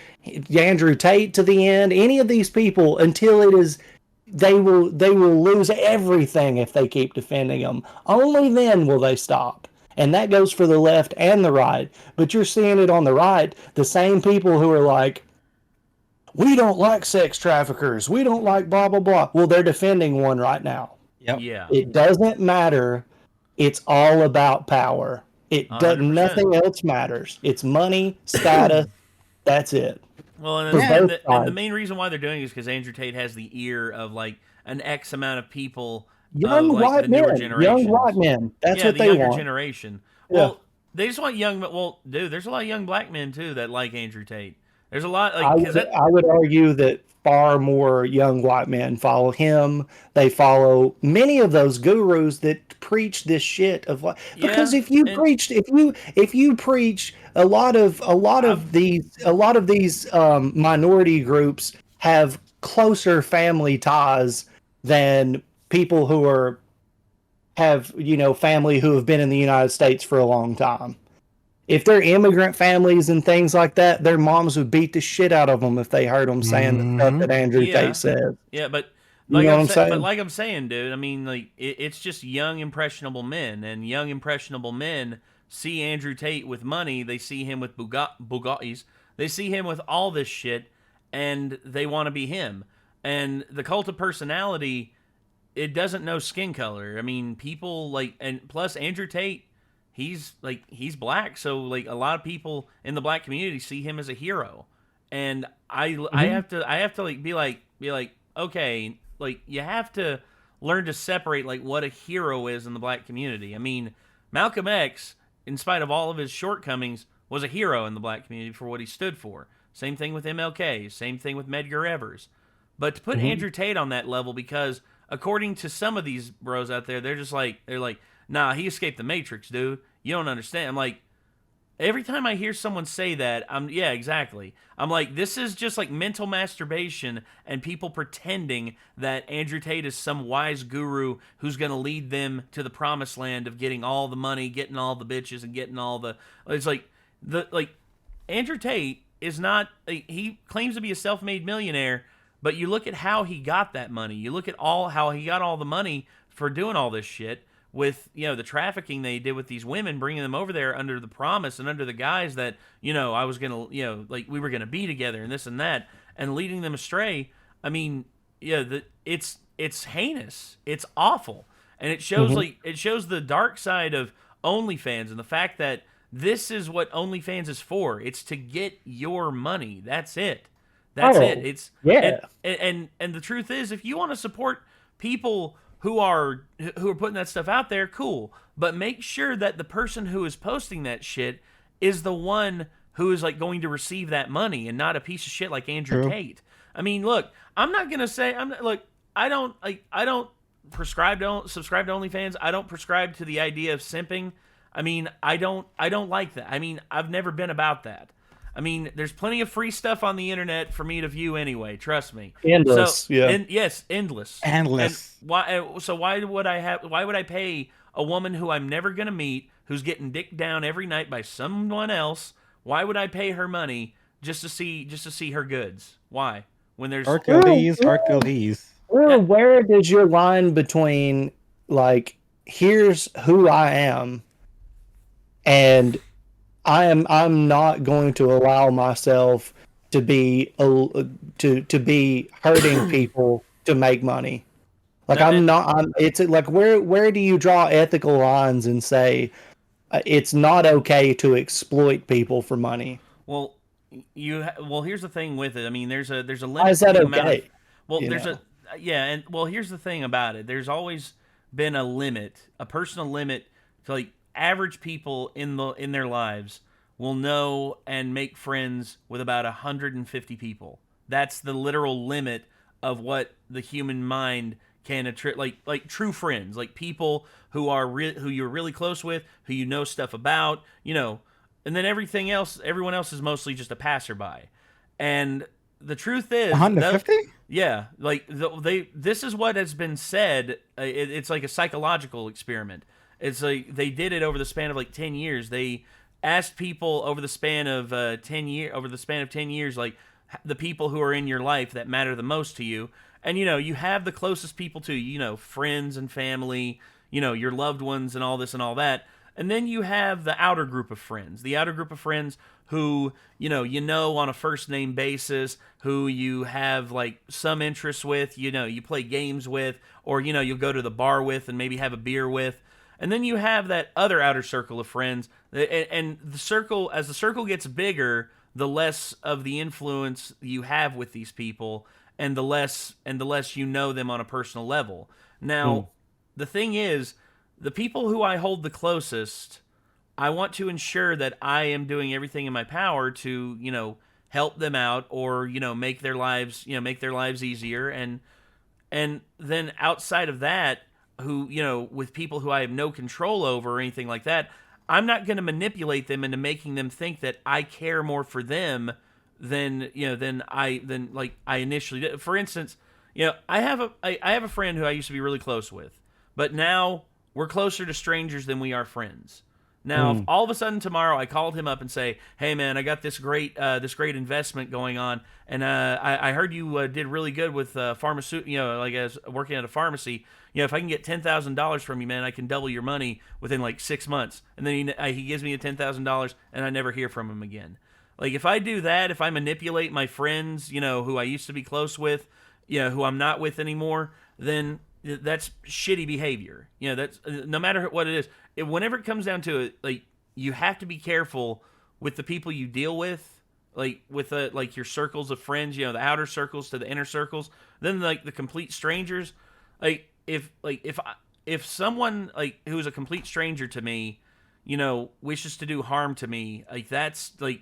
Andrew Tate to the end. Any of these people until it is they will lose everything if they keep defending them. Only then will they stop. And that goes for the left and the right. But you're seeing it on the right, the same people who are like, we don't like sex traffickers. We don't like blah blah blah. Well, they're defending one right now. Yep. Yeah. It doesn't matter. It's all about power. It does 100%. nothing else matters. It's money, status. That's it. Well, and, For and, both the, and the sides. main reason why they're doing it is because Andrew Tate has the ear of like an X amount of people, Young of, like, white the newer men. generations. Young white men. That's yeah, what the they younger want. generation. Yeah. Well, they just want young. Well, dude, there's a lot of young black men too that like Andrew Tate. There's a lot I like would, I would argue that far more young white men follow him. They follow many of those gurus that preach this shit of like because Yeah, if you and- preached if you preach a lot of these minority groups have closer family ties than people who are have family who have been in the United States for a long time. If they're immigrant families and things like that, their moms would beat the shit out of them if they heard them saying the stuff that Andrew Yeah. Tate said. Yeah, but You like know I'm, what I'm saying? but like I'm saying, dude, I mean, like it's just young impressionable men, and young impressionable men see Andrew Tate with money. They see him with Bugattis. They see him with all this shit, and they want to be him. And the cult of personality, it doesn't know skin color. I mean, people like, and plus Andrew Tate, he's black, so like a lot of people in the black community see him as a hero. And I have to like be like okay, like you have to learn to separate like what a hero is in the black community. I mean, Malcolm X, in spite of all of his shortcomings, was a hero in the black community for what he stood for. Same thing with MLK, same thing with Medgar Evers. But to put Andrew Tate on that level, because according to some of these bros out there, they're like, nah, he escaped the Matrix, dude. You don't understand. I'm like, every time I hear someone say that, yeah, exactly. I'm like, this is just like mental masturbation and people pretending that Andrew Tate is some wise guru who's going to lead them to the promised land of getting all the money, getting all the bitches, and getting all the. It's like Andrew Tate is not. He claims to be a self-made millionaire, but you look at how he got that money. You look at how he got all the money for doing all this shit with, the trafficking they did with these women, bringing them over there under the promise and under the guise that, I was going to, we were going to be together and this and that, and leading them astray. I mean, it's heinous. It's awful. And it shows it shows the dark side of OnlyFans and the fact that this is what OnlyFans is for. It's to get your money. That's it. That's it. It's and the truth is, if you want to support people who are putting that stuff out there, cool. But make sure that the person who is posting that shit is the one who is like going to receive that money and not a piece of shit like Andrew Tate. I mean, look, I'm not gonna say I don't subscribe to OnlyFans. I don't prescribe to the idea of simping. I mean, I don't like that. I mean, I've never been about that. I mean, there's plenty of free stuff on the internet for me to view anyway. Trust me. Endless, yes, endless. Endless. And why would I pay a woman who I'm never gonna meet, who's getting dicked down every night by someone else? Why would I pay her money just to see her goods? Why? When there's Hercules. Well, where does your line between like, here's who I am, and I'm not going to allow myself to be to be hurting people to make money. Like it's like, where do you draw ethical lines and say it's not okay to exploit people for money? Well, here's the thing with it. I mean, there's a limit. Why is that okay? Here's the thing about it. There's always been a limit, a personal limit to like average people in their lives will know and make friends with about 150 people. That's the literal limit of what the human mind can like true friends, like people who are who you're really close with, who you know stuff about, and then everyone else is mostly just a passerby. And the truth is, 150? Yeah, like this is what has been said. It's like a psychological experiment. It's like they did it over the span of like 10 years. They asked people over the span of 10 years, like the people who are in your life that matter the most to you. And you have the closest people to you, friends and family, your loved ones and all this and all that. And then you have the outer group of friends. The outer group of friends who, on a first name basis, who you have like some interests with, you play games with, or you'll go to the bar with and maybe have a beer with. And then you have that other outer circle of friends, and as the circle gets bigger, the less of the influence you have with these people, and the less you know them on a personal level. Now, the thing is, the people who I hold the closest, I want to ensure that I am doing everything in my power to, help them out or, make their lives easier. And then outside of that, who, with people who I have no control over or anything like that, I'm not going to manipulate them into making them think that I care more for them than I initially did. For instance, I have a friend who I used to be really close with, but now we're closer to strangers than we are friends. Now, if all of a sudden tomorrow I called him up and say, "Hey man, I got this great investment going on, and I heard you did really good with pharmaceutical, like as working at a pharmacy. If I can get $10,000 from you, man, I can double your money within like 6 months." And then he gives me the $10,000, and I never hear from him again. Like if I do that, if I manipulate my friends, who I used to be close with, who I'm not with anymore, then that's shitty behavior. That's no matter what it is. Whenever it comes down to it, like you have to be careful with the people you deal with, like with like your circles of friends, the outer circles to the inner circles. Then like the complete strangers, if someone like who's a complete stranger to me, wishes to do harm to me, like that's like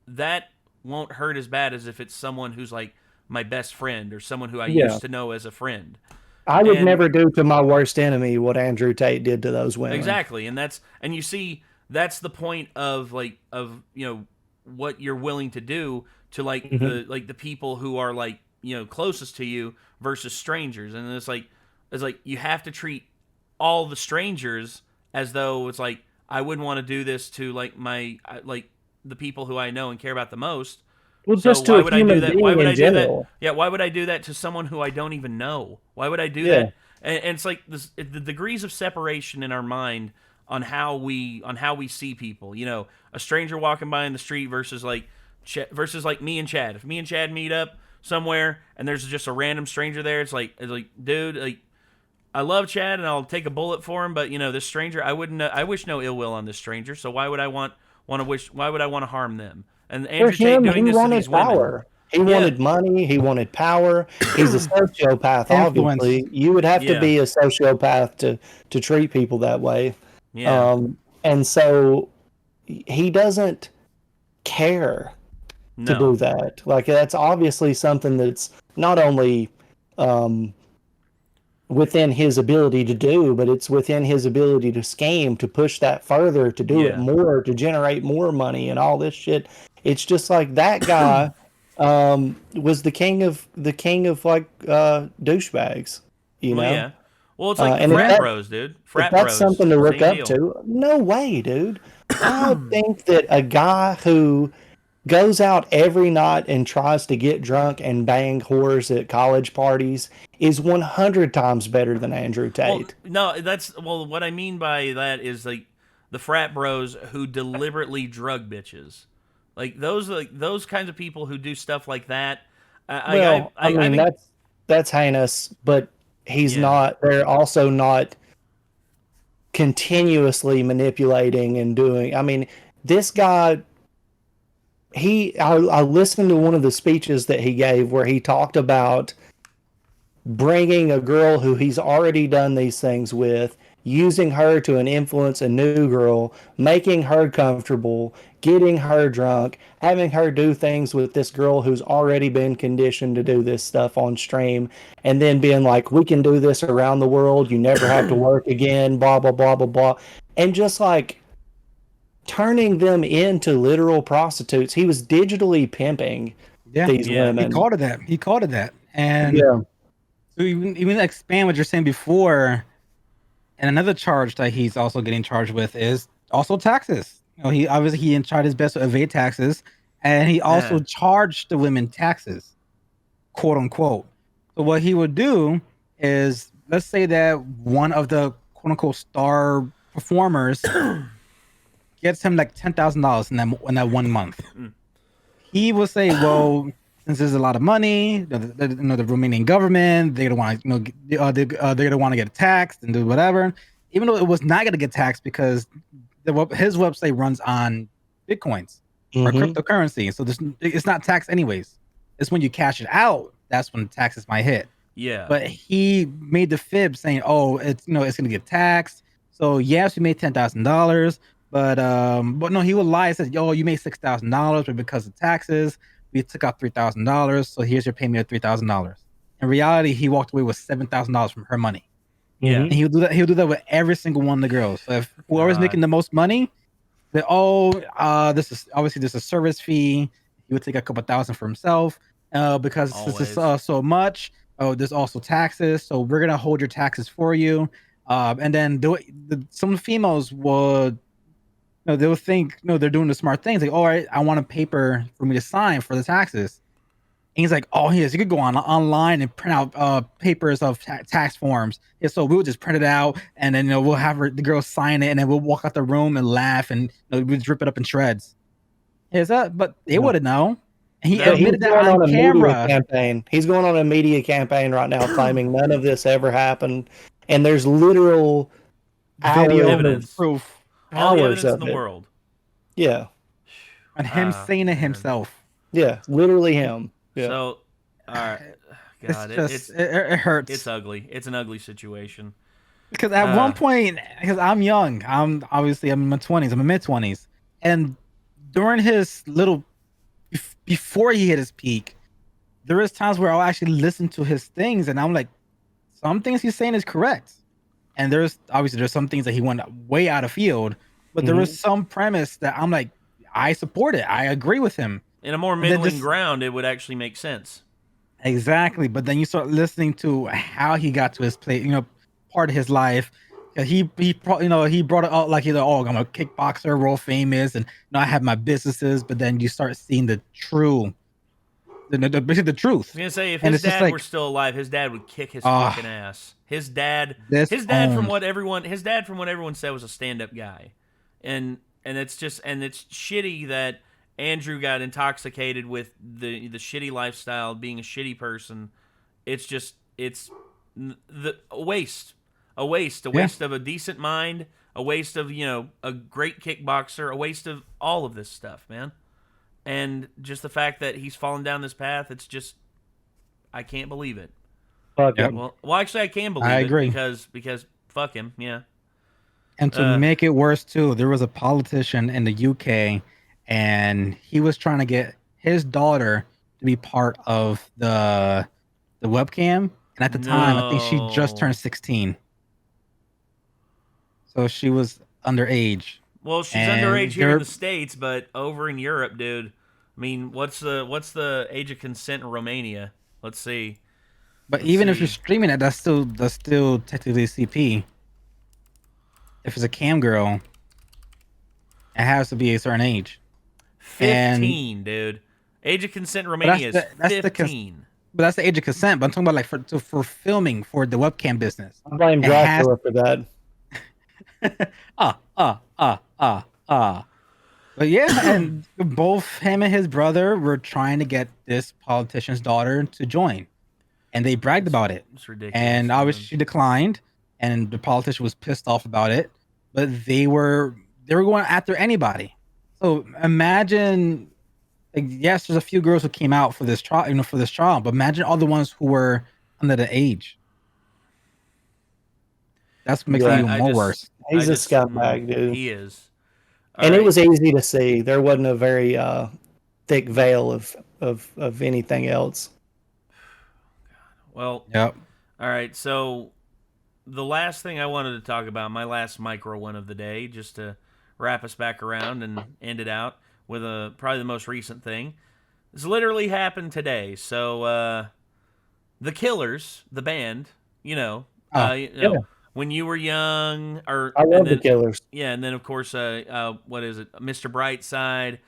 that won't hurt as bad as if it's someone who's like my best friend or someone who I used to know as a friend. I would never do to my worst enemy what Andrew Tate did to those women. Exactly, and you see that's the point of what you're willing to do to like the people who are like closest to you versus strangers, and it's like you have to treat all the strangers as though it's like I wouldn't want to do this to like my the people who I know and care about the most. Well, So just to why a would I do human that? Why being would in I do that? general. Yeah, why would I do that to someone who I don't even know? Why would I do Yeah. that? And it's like this, the degrees of separation in our mind on how we see people. You know, a stranger walking by in the street versus like me and Chad. If me and Chad meet up somewhere and there's just a random stranger there, it's like dude, like I love Chad and I'll take a bullet for him, but you know this stranger, I wouldn't. I wish no ill will on this stranger. So why would I want to wish? Why would I want to harm them? And For Andrew Tate him, he doing this to wanted these women. power. He Yeah. wanted money. He wanted power. He's a sociopath, Influence. obviously. You would have to Yeah. be a sociopath to treat people that way. Yeah. And so he doesn't care to do No. that. Like, that's obviously something that's not only within his ability to do, but it's within his ability to scheme, to push that further, to do it Yeah. more, to generate more money and all this shit. It's just like that guy was the king of like douchebags, you Well, know? yeah. Well, it's like the And frat bros, dude. if Frat that's bros. something to look Same up deal. to, no way, dude. I think that a guy who goes out every night and tries to get drunk and bang whores at college parties is 100 times better than Andrew Well, Tate. no, what I mean by that is like the frat bros who deliberately drug bitches. Like those kinds of people who do stuff like that. I mean, think, that's heinous, but he's Yeah. not. They're also not continuously manipulating and doing. I mean, this guy. I listened to one of the speeches that he gave where he talked about bringing a girl who he's already done these things with, using her to influence a new girl, making her comfortable, getting her drunk, having her do things with this girl who's already been conditioned to do this stuff on stream, and then being like, we can do this around the world, you never have to work again, blah, blah, blah, blah, blah. And just like turning them into literal prostitutes. He was digitally pimping these Yeah. women. He called it that. He called it that. And Yeah. to even expand what you're saying before, and another charge that he's also getting charged with is also taxes. You know, he tried his best to evade taxes, and he also Yeah. charged the women taxes, quote unquote. So what he would do is, let's say that one of the quote unquote star performers gets him like $10,000 in that 1 month. He will say, well, since there's a lot of money, the Romanian government, they're gonna want to, they're gonna want to get taxed and do whatever. Even though it was not gonna get taxed because his website runs on bitcoins or cryptocurrency, so it's not taxed anyways. It's when you cash it out that's when taxes might hit. Yeah. But he made the fib saying, "Oh, it's it's gonna get taxed." So yes, we made $10,000, but no, he would lie and said, "Yo, you made $6,000, but because of taxes, we took out $3,000. So here's your payment of $3,000." In reality, he walked away with $7,000 from her money. Yeah. And he'll do that. He'll do that with every single one of the girls. So if whoever's making the most money, this is a service fee. He would take a couple thousand for himself, because this is so much. Oh, there's also taxes, so we're gonna hold your taxes for you. And then some females would, they'll think, they're doing the smart things. Like, all right, I want a paper for me to sign for the taxes. And he's like, oh, yes, you could go online and print out papers of tax forms. Yeah, so we'll just print it out, and then we'll have the girl sign it, and then we'll walk out the room and laugh, and we'll drip it up in shreds. But they wouldn't know. And he admitted that on camera. Campaign. He's going on a media campaign right now, claiming none of this ever happened, and there's literal Video evidence, proof, all the hours evidence of in the it. world. Yeah, and him saying it himself. yeah, literally him. Yeah. So, all right, God, it hurts. It's ugly. It's an ugly situation. Because at one point, because I'm young, I'm in my 20s, I'm in mid-20s, and during his before he hit his peak, there is times where I'll actually listen to his things, and I'm like, some things he's saying is correct, and there's some things that he went way out of field, but there was some premise that I'm like, I support it, I agree with him. In a more middling ground, it would actually make sense. Exactly, but then you start listening to how he got to his place, part of his life. He brought it out like, I'm a kickboxer, world famous, and I have my businesses. But then you start seeing the true basically the truth. I was gonna say if And his it's just dad like, were still alive, his dad would kick his Ah, fucking ass. His dad this from what everyone said was a stand-up guy, and it's shitty that Andrew got intoxicated with the shitty lifestyle, being a shitty person. It's a waste of a decent mind, a waste of a great kickboxer, a waste of all of this stuff, man. And just the fact that he's fallen down this path, it's just I can't believe it. Fuck Yep. him. Well, actually, I can believe I it agree. because fuck him, yeah. And to Uh, make it worse too, there was a politician in the UK, and he was trying to get his daughter to be part of the webcam. And at the time, I think she just No. turned 16, so she was underage. Well, she's And underage here in they're- the States, but over in Europe, dude. I mean, what's the age of consent in Romania? Let's see. But Let's even if you're see. streaming it, that's still technically CP. If it's a cam girl, it has to be a certain age. 15, dude. Age of consent in Romania is that's the 15. But that's the age of consent. But I'm talking about like for filming for the webcam business. I blame It has- Dracula for that. But yeah, and both him and his brother were trying to get this politician's daughter to join, and they bragged about it. It's ridiculous. And man. obviously she declined, and the politician was pissed off about it. But they were going after anybody. So imagine, like, yes, there's a few girls who came out for this trial, but imagine all the ones who were under the age. That's what makes Yeah, it even more worse. He's a scumbag, dude. He is. And it was easy to see. There wasn't a very thick veil of anything else. Well, Yep. all right. So the last thing I wanted to talk about, my last micro one of the day, just to wrap us back around and end it out with probably the most recent thing. This literally happened today. So the Killers, the band, when you were young, or I love the Killers. yeah, and then of course, what is it, Mr. Brightside?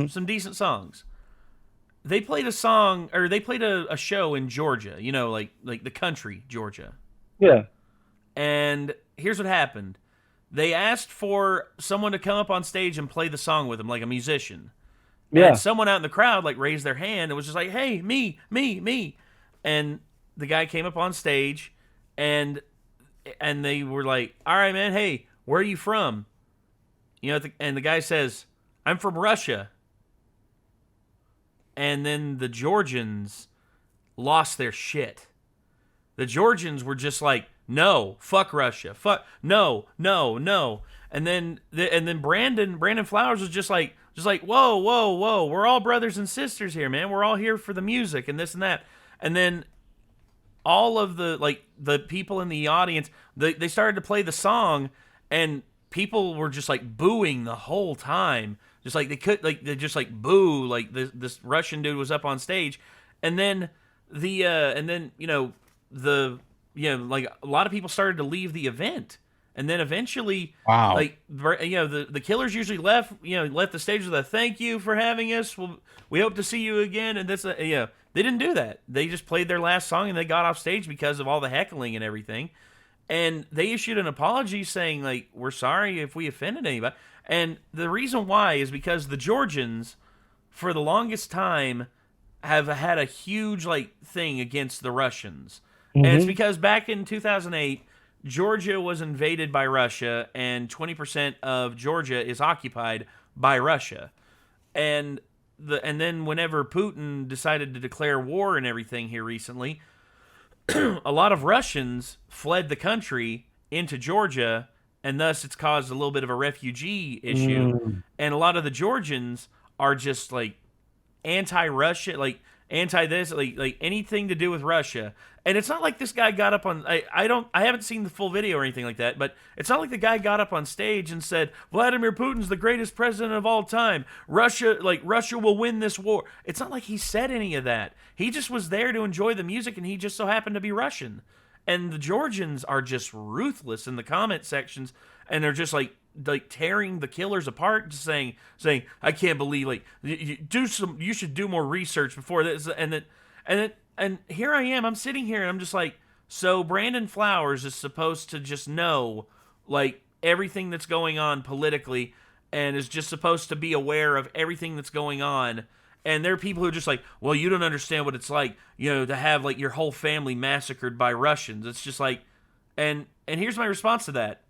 Some decent songs. They played a song, or they played a show in Georgia. Like the country Georgia. Yeah. And here's what happened: they asked for someone to come up on stage and play the song with them, like a musician. Yeah. And someone out in the crowd like raised their hand and was just like, "Hey, me." And the guy came up on stage, and they were like, "All right, man. Hey, where are you from?" And the guy says, "I'm from Russia." And then the Georgians lost their shit. The Georgians were just like, "No, fuck Russia. Fuck no." And then Brandon Flowers was just like, whoa. We're all brothers and sisters here, man. We're all here for the music and this and that. And then all of the people in the audience, they started to play the song, and people were just like booing the whole time. Just like they just like boo, like this Russian dude was up on stage. And then like a lot of people started to leave the event. And then eventually, Wow. like, the Killers usually left the stage with a "thank you for having us. We hope to see you again." And they didn't do that. They just played their last song and they got off stage because of all the heckling and everything. And they issued an apology saying, like, "We're sorry if we offended anybody." And the reason why is because the Georgians, for the longest time, have had a huge thing against the Russians. And it's because back in 2008, Georgia was invaded by Russia, and 20% of Georgia is occupied by Russia. And then whenever Putin decided to declare war and everything here recently, a lot of Russians fled the country into Georgia, and thus it's caused a little bit of a refugee issue. And a lot of the Georgians are just like anti-Russia, like anti this, like anything to do with Russia. And it's not like this guy got up on I haven't seen the full video or anything like that, but it's not like the guy got up on stage and said, "Vladimir Putin's the greatest president of all time. Russia will win this war." It's not like he said any of that. He just was there to enjoy the music, and he just so happened to be Russian. And the Georgians are just ruthless in the comment sections, and they're just like like tearing the killers apart, just saying I can't believe like you should do more research before this, and here I am, I'm sitting here and I'm just like, so Brandon Flowers is supposed to just know like everything that's going on politically and is just supposed to be aware of everything that's going on. And there are people who are just like, well, you don't understand what it's like, to have like your whole family massacred by Russians. It's just like, and here's my response to that.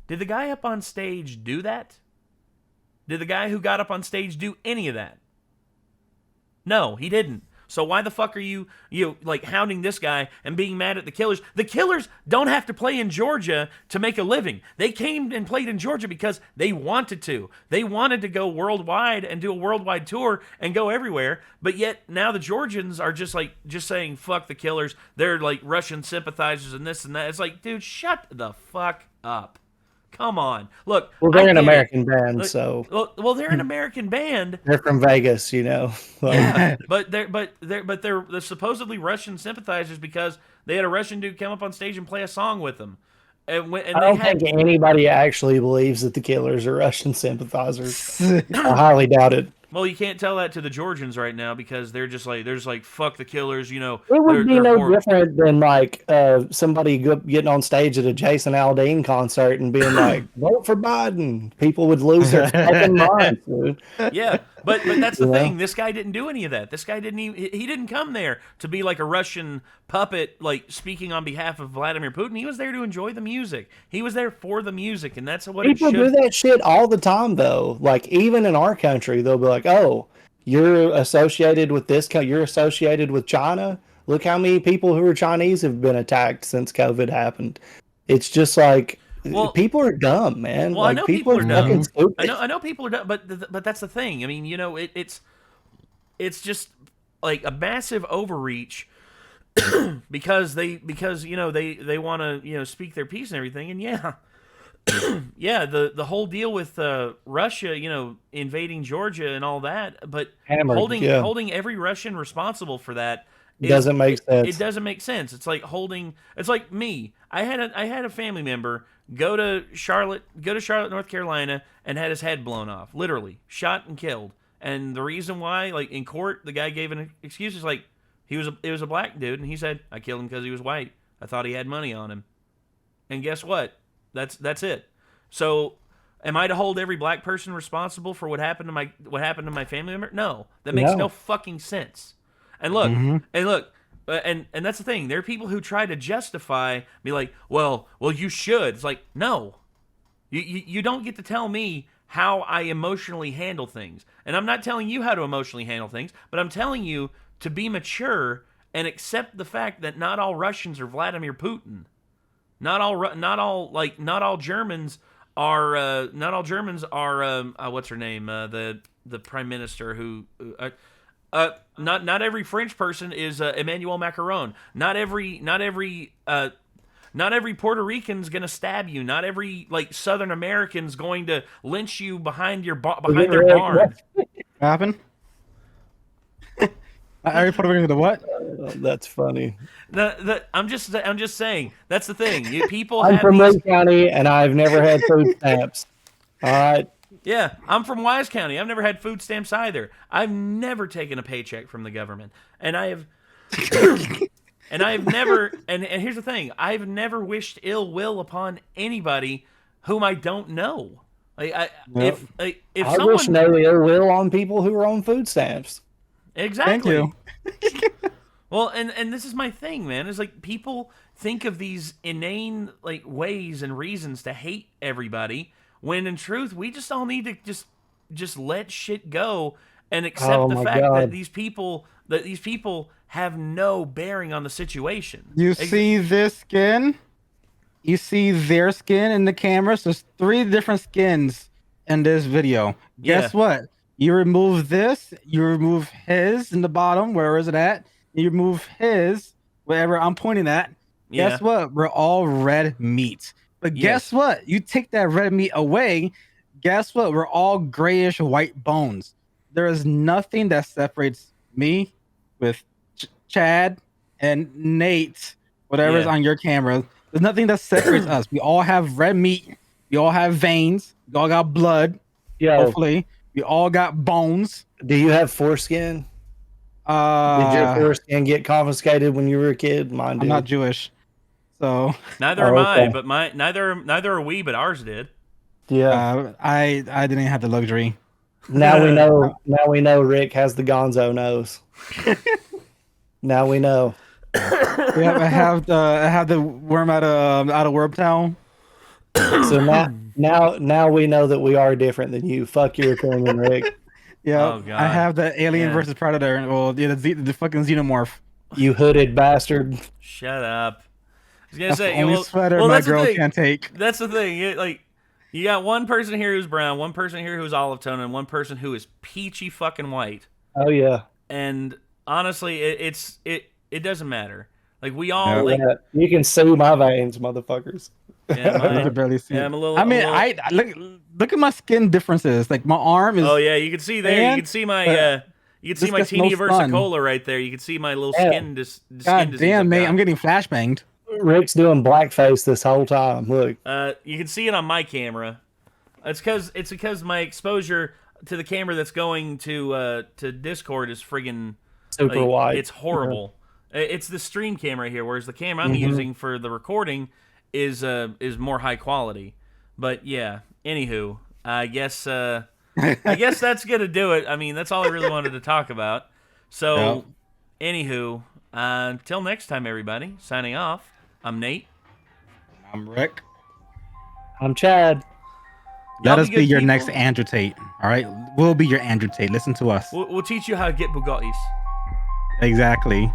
Did the guy up on stage do that? Did the guy who got up on stage do any of that? No, he didn't. So why the fuck are you like hounding this guy and being mad at the killers? The killers don't have to play in Georgia to make a living. They came and played in Georgia because they wanted to. They wanted to go worldwide and do a worldwide tour and go everywhere. But yet now the Georgians are just saying fuck the killers. They're like Russian sympathizers and this and that. It's like, dude, shut the fuck up. Come on. Look. Well, they're an American band, so. Well, they're an American band. They're from Vegas, Yeah, but they're supposedly Russian sympathizers because they had a Russian dude come up on stage and play a song with them. And I don't think anybody actually believes that the killers are Russian sympathizers. I highly doubt it. Well, you can't tell that to the Georgians right now because they're just like fuck the killers, It would be no different than like somebody getting on stage at a Jason Aldean concert and being like, "Vote for Biden." People would lose their fucking minds, dude. Yeah, but that's the thing. This guy didn't do any of that. This guy he didn't come there to be like a Russian puppet, like speaking on behalf of Vladimir Putin. He was there to enjoy the music. He was there for the music, and that's what people do that shit all the time, though. Like even in our country, they'll be like, "Oh, you're associated with this. You're associated with China. Look how many people who are Chinese have been attacked since COVID happened." It's just like people are dumb, man. Well, like, I know people are fucking dumb. stupid. I know people are dumb, but that's the thing. I mean, it's just like a massive overreach because they want to speak their piece and everything, and yeah, the whole deal with Russia, invading Georgia and all that, but holding every Russian responple for that doesn't make sense. It doesn't make sense. It's like it's like me. I had a family member go to Charlotte, North Carolina, and had his head blown off, literally shot and killed. And the reason why, like in court, the guy gave an excuse. Is like it was a black dude, and he said, "I killed him because he was white. I thought he had money on him." And guess what? That's it. So, am I to hold every black person responsible for what happened to my family member? No, that makes no fucking sense. And look, and that's the thing. There are people who try to justify, be like, well, you should. It's like, no, you don't get to tell me how I emotionally handle things. And I'm not telling you how to emotionally handle things, but I'm telling you to be mature and accept the fact that not all Russians are Vladimir Putin. Not all Germans are. What's her name? The prime minister who. Not every French person is Emmanuel Macron. Not every Puerto Rican's gonna stab you. Not every Southern American's going to lynch you behind their barn. What happened? Every Puerto Rican, the what? That's funny. I'm just saying. That's the thing. People. I'm from Lake County, and I've never had food stamps. All right. Yeah, I'm from Wise County. I've never had food stamps either. I've never taken a paycheck from the government, and I have, and here's the thing: I've never wished ill will upon anybody whom I don't know. If I someone wish no ill will on people who are on food stamps. Exactly. Thank you. Well, and this is my thing, man. It's like people think of these inane ways and reasons to hate everybody, when in truth we just all need to just let shit go and accept the fact that these people have no bearing on the situation. You see this skin? You see their skin in the camera? So there's 3 different skins in this video. Guess what? You remove this, you remove his in the bottom, where is it at? You remove his, wherever I'm pointing at. Guess what? We're all red meat. But guess what? You take that red meat away, guess what? We're all grayish white bones. There is nothing that separates me with Chad and Nate, whatever's on your camera. There's nothing that separates us. We all have red meat We all have veins. We all got blood. Yo, Hopefully, we all got bones. do you have foreskin? Did your foreskin get confiscated when you were a kid? Mine did. I'm not Jewish, so Neither Oh, am I, okay. but neither are we, but ours did. Yeah. I didn't have the luxury. Now we know. Now we know. Rick has the Gonzo nose. Now we know. Yeah, I have the worm out of Worm Town. So now we know that we are different than you. Fuck your opinion, Rick. Yeah, Oh, God. I have the Alien Yeah. versus Predator. Well, yeah, the fucking xenomorph. You hooded bastard. Shut up. I was gonna That's say, the only well, sweater well, my that's the girl thing. can't take. That's the thing. You got one person here who's brown, one person here who's olive tone, and one person who is peachy fucking white. Oh yeah. And honestly, it doesn't matter. Like we all Yeah. like. Yeah. You can sue my veins, motherfuckers. Yeah, I mine- can barely see. yeah, I'm a little. I mean, I'm a little- look at my skin differences. Like my arm is. Oh yeah, you can see there. You tan, can see my. but You can see this my gets teeny no sun. versicola right there. You can see my little Yeah. skin. Skin God disease damn, I've mate! got. I'm getting flashbanged. Rick's doing blackface this whole time. Look. You can see it on my camera. It's because my exposure to the camera that's going to Discord is friggin' Super wide. It's horrible. It's the stream camera here, whereas the camera I'm using for the recording is more high quality. But yeah, anywho, I guess that's gonna do it. I mean, that's all I really wanted to talk about. So, anywho, until next time, everybody. Signing off. I'm Nate. I'm Rick. I'm Chad. Y'all Let us good be your people. next Andrew Tate. All right, we'll be your Andrew Tate. Listen to us. We'll teach you how to get Bugattis. Exactly.